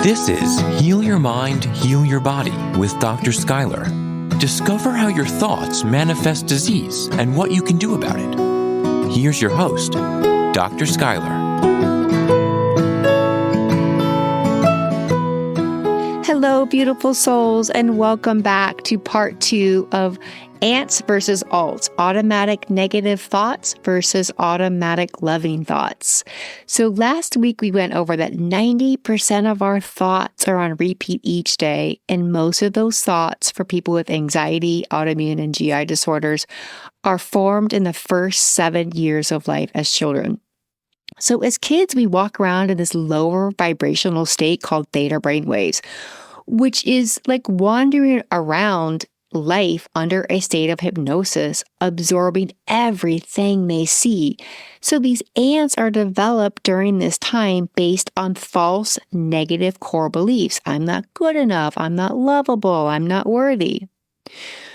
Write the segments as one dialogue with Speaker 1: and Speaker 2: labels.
Speaker 1: This is Heal Your Mind, Heal Your Body with Dr. Schuyler. Discover how your thoughts manifest disease and what you can do about it. Here's your host, Dr. Schuyler.
Speaker 2: Hello, beautiful souls, and welcome back to part 2 of ants versus alts, automatic negative thoughts versus automatic loving thoughts. So last week we went over that 90% of our thoughts are on repeat each day, and most of those thoughts for people with anxiety, autoimmune, and GI disorders are formed in the first 7 years of life as children. So as kids, we walk around in this lower vibrational state called theta brainwaves, which is like wandering around life under a state of hypnosis, absorbing everything they see. So these ants are developed during this time based on false negative core beliefs. I'm not good enough. I'm not lovable. I'm not worthy.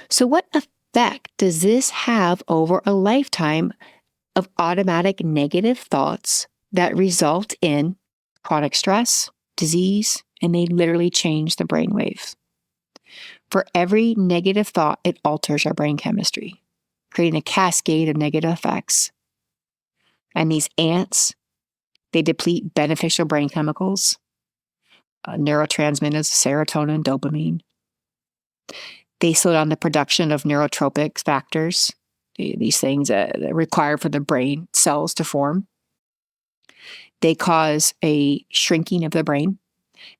Speaker 2: So what effect does this have over a lifetime of automatic negative thoughts that result in chronic stress, disease, and they literally change the brainwaves? For every negative thought, it alters our brain chemistry, creating a cascade of negative effects. And these ants, they deplete beneficial brain chemicals, neurotransmitters, serotonin, dopamine. They slow down the production of neurotropic factors, these things that are required for the brain cells to form. They cause a shrinking of the brain.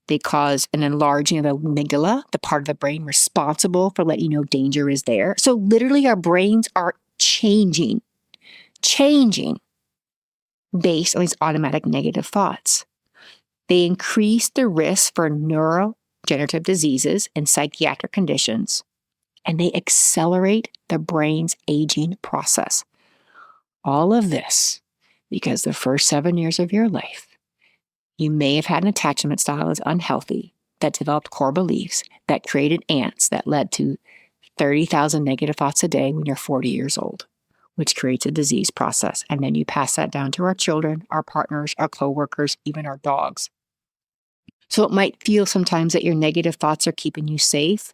Speaker 2: They cause an enlarging of the amygdala, the part of the brain responsible for letting you know danger is there. So literally our brains are changing based on these automatic negative thoughts. They increase the risk for neurodegenerative diseases and psychiatric conditions, and they accelerate the brain's aging process. All of this because the first 7 years of your life, you may have had an attachment style that's unhealthy, that developed core beliefs, that created ants that led to 30,000 negative thoughts a day when you're 40 years old, which creates a disease process. And then you pass that down to our children, our partners, our coworkers, even our dogs. So it might feel sometimes that your negative thoughts are keeping you safe,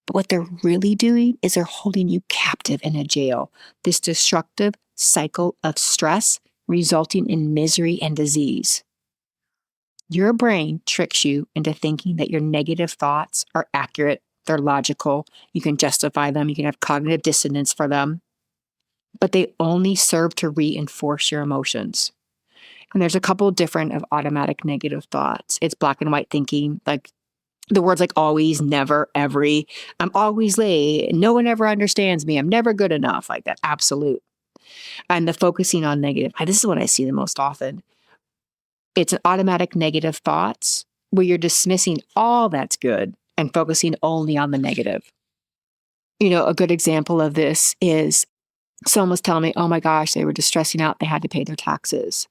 Speaker 2: but what they're really doing is they're holding you captive in a jail, this destructive cycle of stress resulting in misery and disease. Your brain tricks you into thinking that your negative thoughts are accurate, they're logical, you can justify them, you can have cognitive dissonance for them, but they only serve to reinforce your emotions. And there's a couple different of automatic negative thoughts. It's black and white thinking, like the words like always, never, every, I'm always late, no one ever understands me, I'm never good enough, like that absolute. And the focusing on negative, this is what I see the most often. It's an automatic negative thoughts where you're dismissing all that's good and focusing only on the negative. You know, a good example of this is someone was telling me, oh my gosh, they were just stressing out. They had to pay their taxes.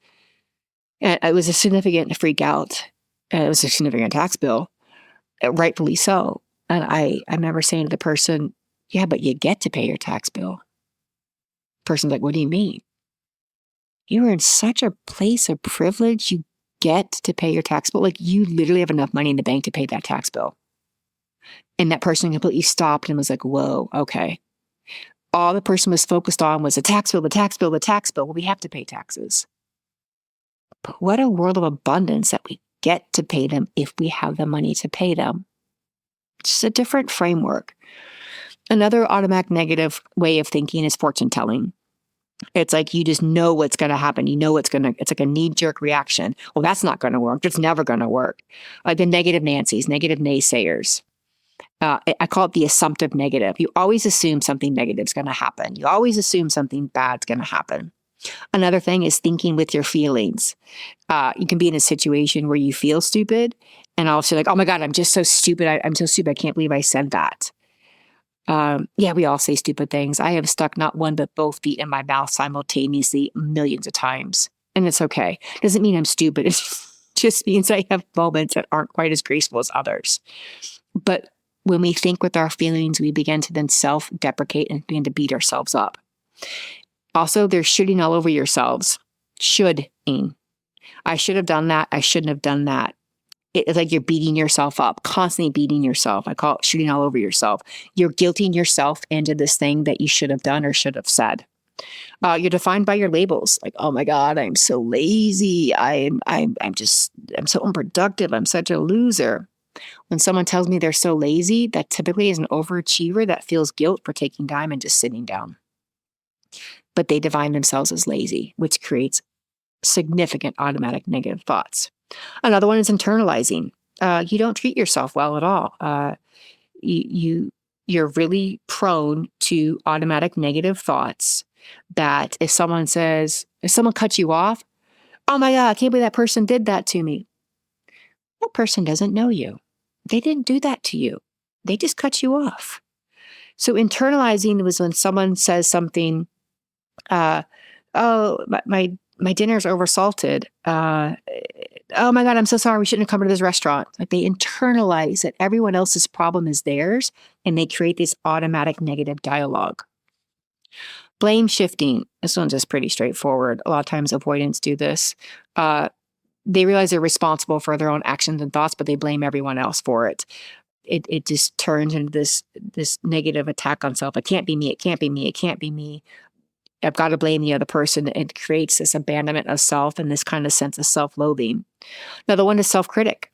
Speaker 2: And it was a significant freak out. And it was a significant tax bill, rightfully so. And I remember saying to the person, yeah, but you get to pay your tax bill. Person's like, what do you mean? You are in such a place of privilege, you get to pay your tax bill. Like you literally have enough money in the bank to pay that tax bill. And that person completely stopped and was like, whoa, okay. All the person was focused on was the tax bill, the tax bill, the tax bill. Well, we have to pay taxes. But what a world of abundance that we get to pay them if we have the money to pay them. It's just a different framework. Another automatic negative way of thinking is fortune telling. It's like you just know what's going to happen. You know it's like a knee-jerk reaction. Well, that's not going to work. It's never going to work. Like the negative Nancys, negative naysayers. I call it the assumptive negative. You always assume something negative is going to happen. You always assume something bad's going to happen. Another thing is thinking with your feelings. You can be in a situation where you feel stupid and also like, oh my God, I'm just so stupid. I'm so stupid. I can't believe I said that. Yeah, we all say stupid things. I have stuck not one but both feet in my mouth simultaneously millions of times. And it's okay. Doesn't mean I'm stupid. It just means I have moments that aren't quite as graceful as others. But when we think with our feelings, we begin to then self-deprecate and begin to beat ourselves up. Also, there's shooting all over yourselves. Shoulding. I should have done that. I shouldn't have done that. It's like you're beating yourself up, constantly beating yourself. I call it shooting all over yourself. You're guilting yourself into this thing that you should have done or should have said. You're defined by your labels. Like, oh my God, I'm so lazy. I'm so unproductive. I'm such a loser. When someone tells me they're so lazy, that typically is an overachiever that feels guilt for taking time and just sitting down. But they define themselves as lazy, which creates significant automatic negative thoughts. Another one is internalizing. You don't treat yourself well at all. You're really prone to automatic negative thoughts that if someone cuts you off, oh my God, I can't believe that person did that to me. That person doesn't know you. They didn't do that to you. They just cut you off. So internalizing was when someone says something, oh, my dinner's oversalted. Oh my God, I'm so sorry. We shouldn't have come to this restaurant. Like they internalize that everyone else's problem is theirs and they create this automatic negative dialogue. Blame shifting. This one's just pretty straightforward. A lot of times avoidants do this. They realize they're responsible for their own actions and thoughts, but they blame everyone else for it. It just turns into this negative attack on self. It can't be me. It can't be me. It can't be me. I've got to blame the other person. It creates this abandonment of self and this kind of sense of self-loathing. Another one is self-critic.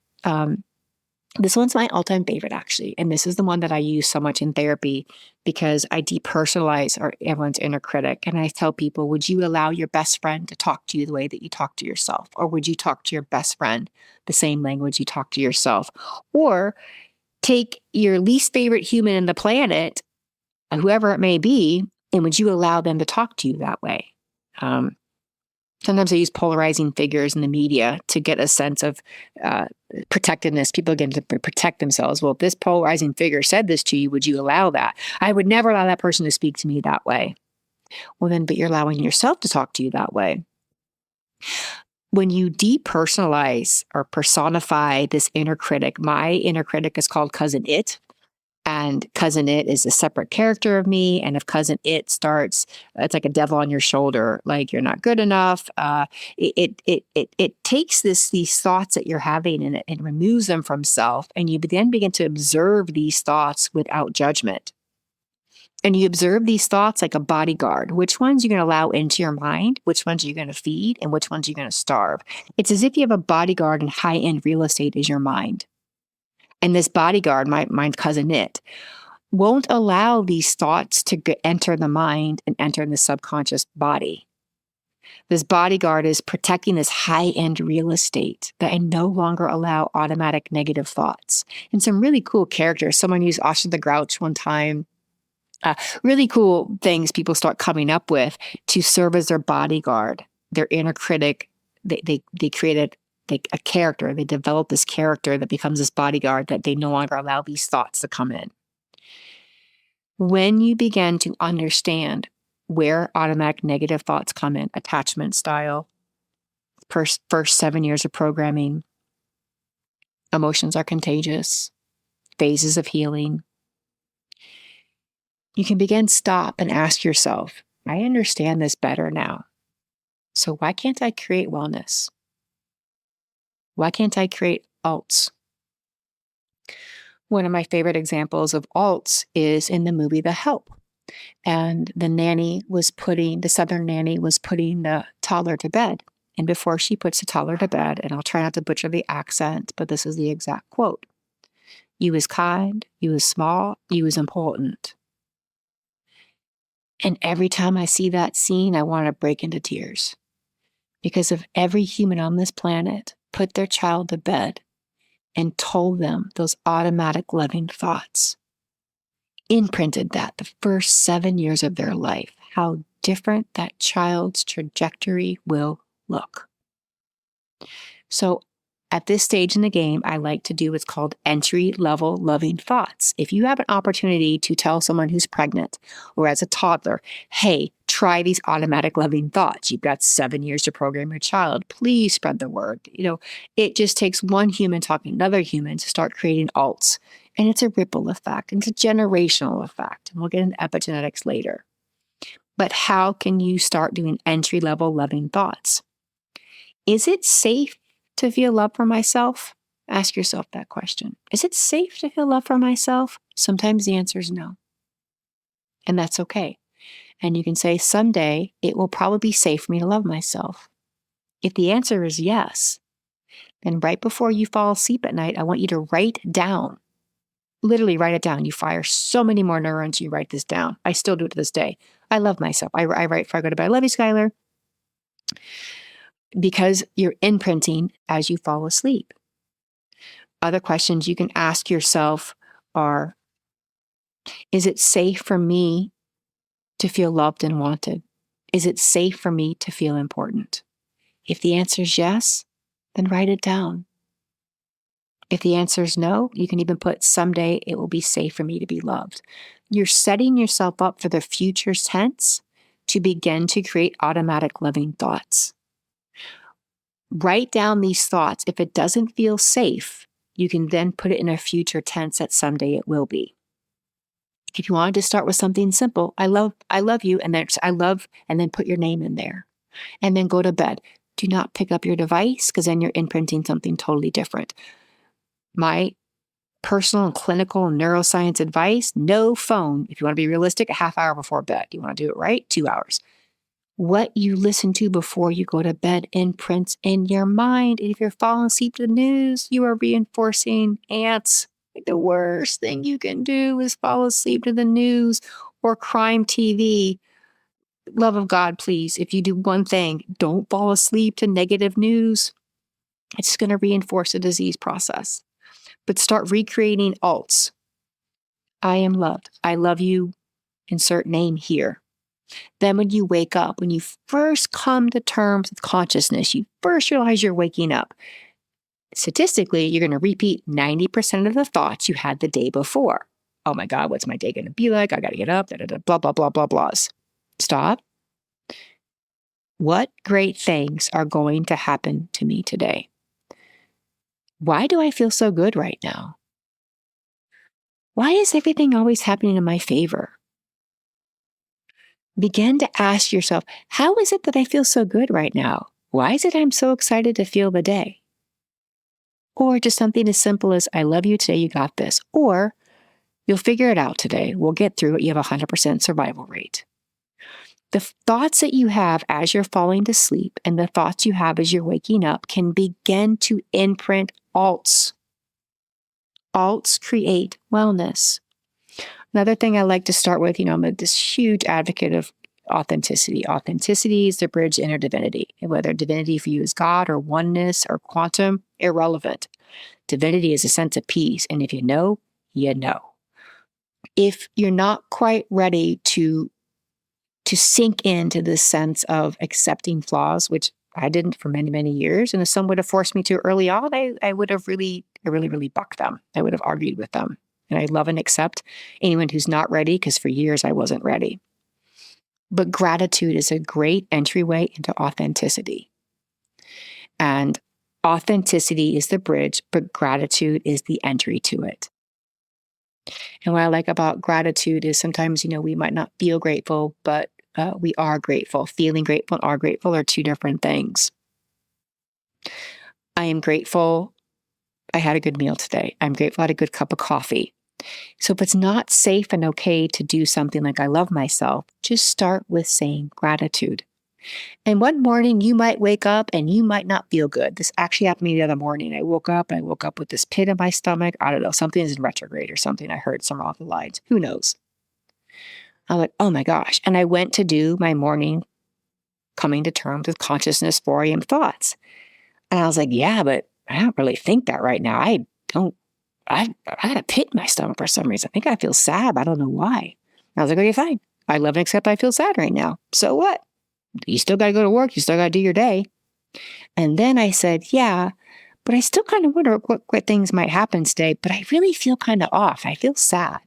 Speaker 2: This one's my all-time favorite, actually. And this is the one that I use so much in therapy because I depersonalize everyone's inner critic. And I tell people, would you allow your best friend to talk to you the way that you talk to yourself? Or would you talk to your best friend the same language you talk to yourself? Or take your least favorite human in the planet, whoever it may be, and would you allow them to talk to you that way? Sometimes I use polarizing figures in the media to get a sense of protectiveness. People get to protect themselves. Well, if this polarizing figure said this to you, would you allow that? I would never allow that person to speak to me that way. Well, then, but you're allowing yourself to talk to you that way. When you depersonalize or personify this inner critic, my inner critic is called Cousin It. And Cousin It is a separate character of me. And if Cousin It starts, it's like a devil on your shoulder, like you're not good enough. It takes these thoughts that you're having and it removes them from self. And you then begin to observe these thoughts without judgment. And you observe these thoughts like a bodyguard. Which ones you're going to allow into your mind, which ones you're going to feed, and which ones you're going to starve. It's as if you have a bodyguard and high-end real estate is your mind. And this bodyguard, my Cousin It, won't allow these thoughts to enter the mind and enter the subconscious body. This bodyguard is protecting this high-end real estate that I no longer allow automatic negative thoughts. And some really cool characters. Someone used Oscar the Grouch one time. Really cool things people start coming up with to serve as their bodyguard, their inner critic. They created a character. They develop this character that becomes this bodyguard that they no longer allow these thoughts to come in. When you begin to understand where automatic negative thoughts come in, attachment style, first 7 years of programming, emotions are contagious, phases of healing, you can begin stop and ask yourself, I understand this better now. So why can't I create wellness? Why can't I create alts? One of my favorite examples of alts is in the movie The Help. And the southern nanny was putting the toddler to bed. And before she puts the toddler to bed, and I'll try not to butcher the accent, but this is the exact quote. You is kind, you is small, you is important. And every time I see that scene, I want to break into tears. Because if every human on this planet put their child to bed and told them those automatic loving thoughts, imprinted that the first 7 years of their life, how different that child's trajectory will look. So at this stage in the game, I like to do what's called entry-level loving thoughts. If you have an opportunity to tell someone who's pregnant or as a toddler, hey, try these automatic loving thoughts. You've got 7 years to program your child. Please spread the word. It just takes one human talking to another human to start creating alts. And it's a ripple effect. And it's a generational effect. And we'll get into epigenetics later. But how can you start doing entry-level loving thoughts? Is it safe to feel love for myself? Ask yourself that question. Is it safe to feel love for myself? Sometimes the answer is no. And that's okay. And you can say, someday it will probably be safe for me to love myself. If the answer is yes, then right before you fall asleep at night, I want you to write down, literally write it down. You fire so many more neurons, you write this down. I still do it to this day. I love myself. I write before I go to bed. I love you, Skylar. Because you're imprinting as you fall asleep. Other questions you can ask yourself are, is it safe for me to feel loved and wanted? Is it safe for me to feel important? If the answer is yes, then write it down. If the answer is no, you can even put, someday it will be safe for me to be loved. You're setting yourself up for the future tense to begin to create automatic loving thoughts. Write down these thoughts. If it doesn't feel safe, you can then put it in a future tense that someday it will be. If you wanted to start with something simple, I love you, and then I love, and then put your name in there. And then go to bed. Do not pick up your device, because then you're imprinting something totally different. My personal and clinical and neuroscience advice, no phone. If you want to be realistic, a half hour before bed. You want to do it right, 2 hours. What you listen to before you go to bed imprints in your mind. And if you're falling asleep to the news, you are reinforcing ants. Like, the worst thing you can do is fall asleep to the news or crime TV. Love of God, please, if you do one thing, don't fall asleep to negative news. It's going to reinforce the disease process. But start recreating alts. I am loved. I love you. Insert name here. Then when you wake up, when you first come to terms with consciousness, you first realize you're waking up. Statistically, you're going to repeat 90% of the thoughts you had the day before. Oh my God, what's my day going to be like? I got to get up, blah, blah, blah, blah, blahs. Stop. What great things are going to happen to me today? Why do I feel so good right now? Why is everything always happening in my favor? Begin to ask yourself, how is it that I feel so good right now? Why is it I'm so excited to feel the day? Or just something as simple as, I love you today, you got this. Or, you'll figure it out today. We'll get through it. You have a 100% survival rate. The thoughts that you have as you're falling to sleep and the thoughts you have as you're waking up can begin to imprint alts. Alts create wellness. Another thing I like to start with, I'm this huge advocate of authenticity. Authenticity is the bridge to inner divinity. And whether divinity for you is God or oneness or quantum, irrelevant. Divinity is a sense of peace. And if you know, you know. If you're not quite ready to sink into this sense of accepting flaws, which I didn't for many, many years, and if someone would have forced me to early on, I would have really bucked them. I would have argued with them. And I love and accept anyone who's not ready, because for years I wasn't ready. But gratitude is a great entryway into authenticity. And authenticity is the bridge, but gratitude is the entry to it. And what I like about gratitude is sometimes, we might not feel grateful, but we are grateful. Feeling grateful and are grateful are two different things. I am grateful I had a good meal today. I'm grateful I had a good cup of coffee. So if it's not safe and okay to do something like I love myself, just start with saying gratitude. And one morning you might wake up and you might not feel good. This actually happened to me the other morning. I woke up with this pit in my stomach. I don't know, something is in retrograde or something. I heard somewhere off the lines. Who knows? I'm like, oh my gosh. And I went to do my morning coming to terms with consciousness 4 a.m. thoughts. And I was like, yeah, but I don't really think that right now. I had a pit in my stomach for some reason. I think I feel sad. I don't know why. And I was like, okay, fine. I love and accept I feel sad right now. So what? You still got to go to work. You still got to do your day. And then I said, yeah, but I still kind of wonder what things might happen today, but I really feel kind of off. I feel sad.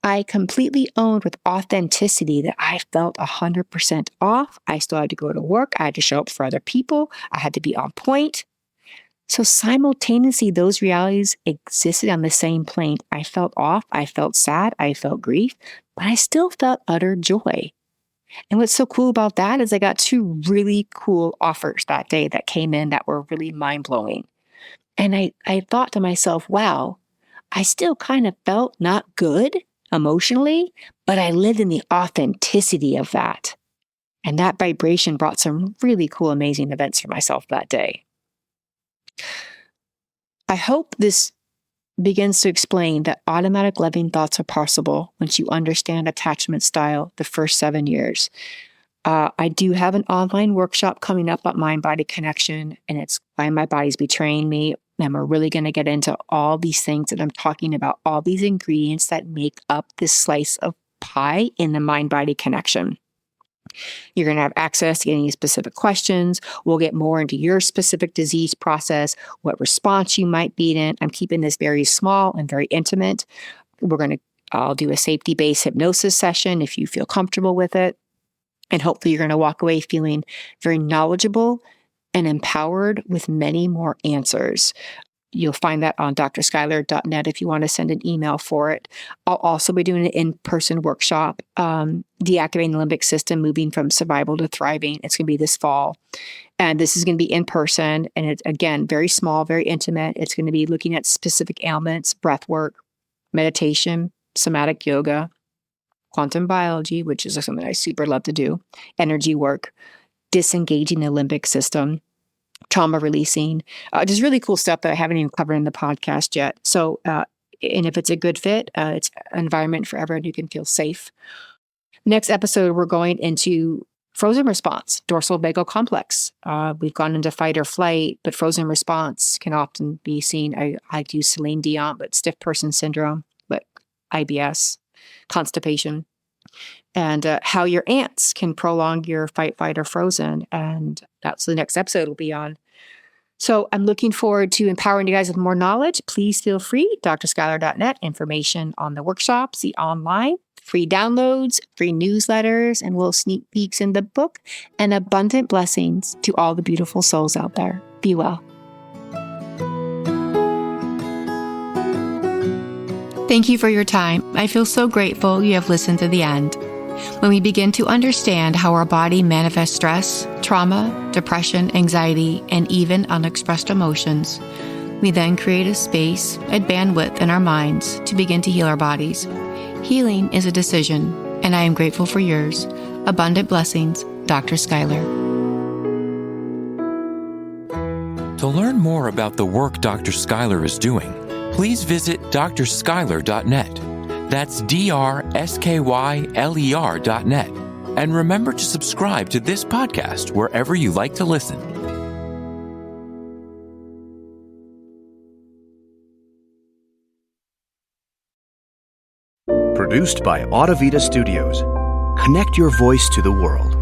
Speaker 2: I completely owned with authenticity that I felt 100% off. I still had to go to work. I had to show up for other people. I had to be on point. So simultaneously, those realities existed on the same plane. I felt off. I felt sad. I felt grief, but I still felt utter joy. And what's so cool about that is I got 2 really cool offers that day that came in that were really mind-blowing. And I thought to myself, wow, I still kind of felt not good emotionally, but I lived in the authenticity of that. And that vibration brought some really cool, amazing events for myself that day. I hope this begins to explain that automatic loving thoughts are possible once you understand attachment style the first 7 years. I do have an online workshop coming up at Mind Body Connection, and it's Why My Body's Betraying Me. And we're really going to get into all these things that I'm talking about, all these ingredients that make up this slice of pie in the Mind Body Connection. You're going to have access to any specific questions. We'll get more into your specific disease process, what response you might be in. I'm keeping this very small and very intimate. I'll do a safety-based hypnosis session if you feel comfortable with it. And hopefully you're going to walk away feeling very knowledgeable and empowered with many more answers. You'll find that on drskyler.net if you want to send an email for it. I'll also be doing an in-person workshop, Deactivating the Limbic System, Moving from Survival to Thriving. It's going to be this fall. And this is going to be in person. And it's, again, very small, very intimate. It's going to be looking at specific ailments, breath work, meditation, somatic yoga, quantum biology, which is something I super love to do, energy work, disengaging the limbic system, trauma releasing, just really cool stuff that I haven't even covered in the podcast yet. So, and if it's a good fit, it's an environment for everyone who can feel safe. Next episode, we're going into frozen response, dorsal vagal complex. We've gone into fight or flight, but frozen response can often be seen. I do Celine Dion, but stiff person syndrome, but IBS, constipation, and how your ants can prolong your fight, flight, or frozen. And that's the next episode will be on. So I'm looking forward to empowering you guys with more knowledge. Please feel free, drskyler.net, information on the workshops, the online, free downloads, free newsletters, and little sneak peeks in the book, and abundant blessings to all the beautiful souls out there. Be well. Thank you for your time. I feel so grateful you have listened to the end. When we begin to understand how our body manifests stress, trauma, depression, anxiety, and even unexpressed emotions, we then create a space, a bandwidth in our minds to begin to heal our bodies. Healing is a decision, and I am grateful for yours. Abundant blessings, Dr. Schuyler.
Speaker 1: To learn more about the work Dr. Schuyler is doing, please visit drskyler.net. That's drskyler.net. And remember to subscribe to this podcast wherever you like to listen.
Speaker 3: Produced by Audavita Studios. Connect your voice to the world.